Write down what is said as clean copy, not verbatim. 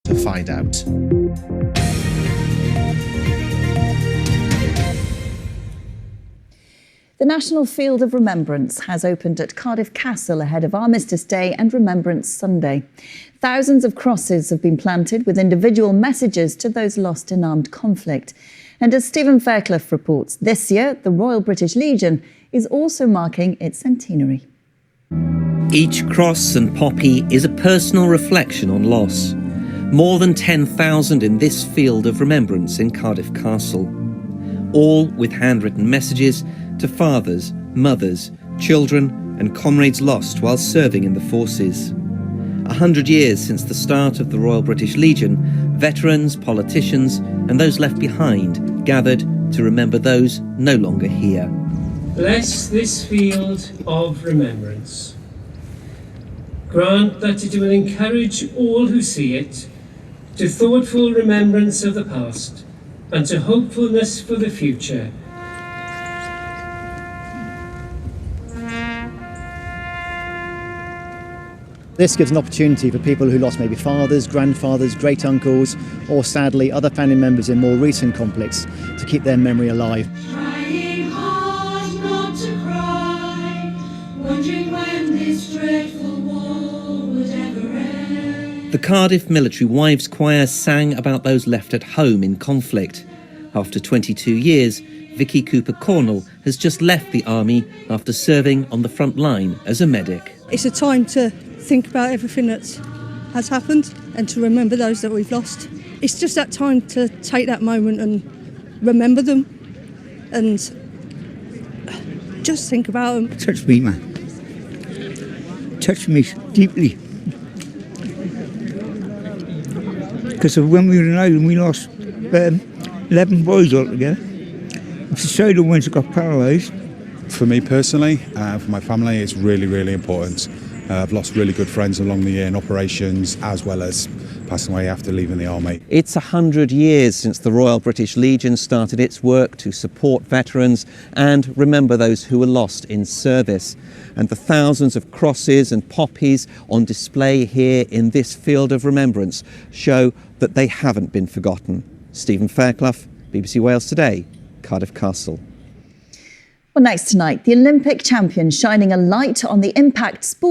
to find out. The National Field of Remembrance has opened at Cardiff Castle ahead of Armistice Day and Remembrance Sunday. Thousands of crosses have been planted with individual messages to those lost in armed conflict. And as Stephen Fairclough reports, this year the Royal British Legion is also marking its centenary. Each cross and poppy is a personal reflection on loss. More than 10,000 in this field of remembrance in Cardiff Castle. All with handwritten messages to fathers, mothers, children and comrades lost while serving in the forces. 100 years since the start of the Royal British Legion, veterans, politicians and those left behind gathered to remember those no longer here. Bless this field of remembrance. Grant that it will encourage all who see it to thoughtful remembrance of the past and to hopefulness for the future. This gives an opportunity for people who lost maybe fathers, grandfathers, great-uncles, or sadly other family members in more recent conflicts to keep their memory alive. Trying hard not to cry, wondering when this dreadful war would ever end. The Cardiff Military Wives Choir sang about those left at home in conflict. After 22 years, Vicky Cooper-Cornell has just left the army after serving on the front line as a medic. It's a time to think about everything that has happened and to remember those that we've lost. It's just that time to take that moment and remember them and just think about them. Touched me, man. Touched me deeply. Because when we were in Ireland, we lost 11 boys altogether. So the ones that got paralysed. For me personally, for my family, it's really, really important. I've lost really good friends along the year in operations, as well as passing away after leaving the army. It's 100 years since the Royal British Legion started its work to support veterans and remember those who were lost in service. And the thousands of crosses and poppies on display here in this field of remembrance show that they haven't been forgotten. Stephen Fairclough, BBC Wales Today, Cardiff Castle. Well, next tonight, the Olympic champions shining a light on the impact sport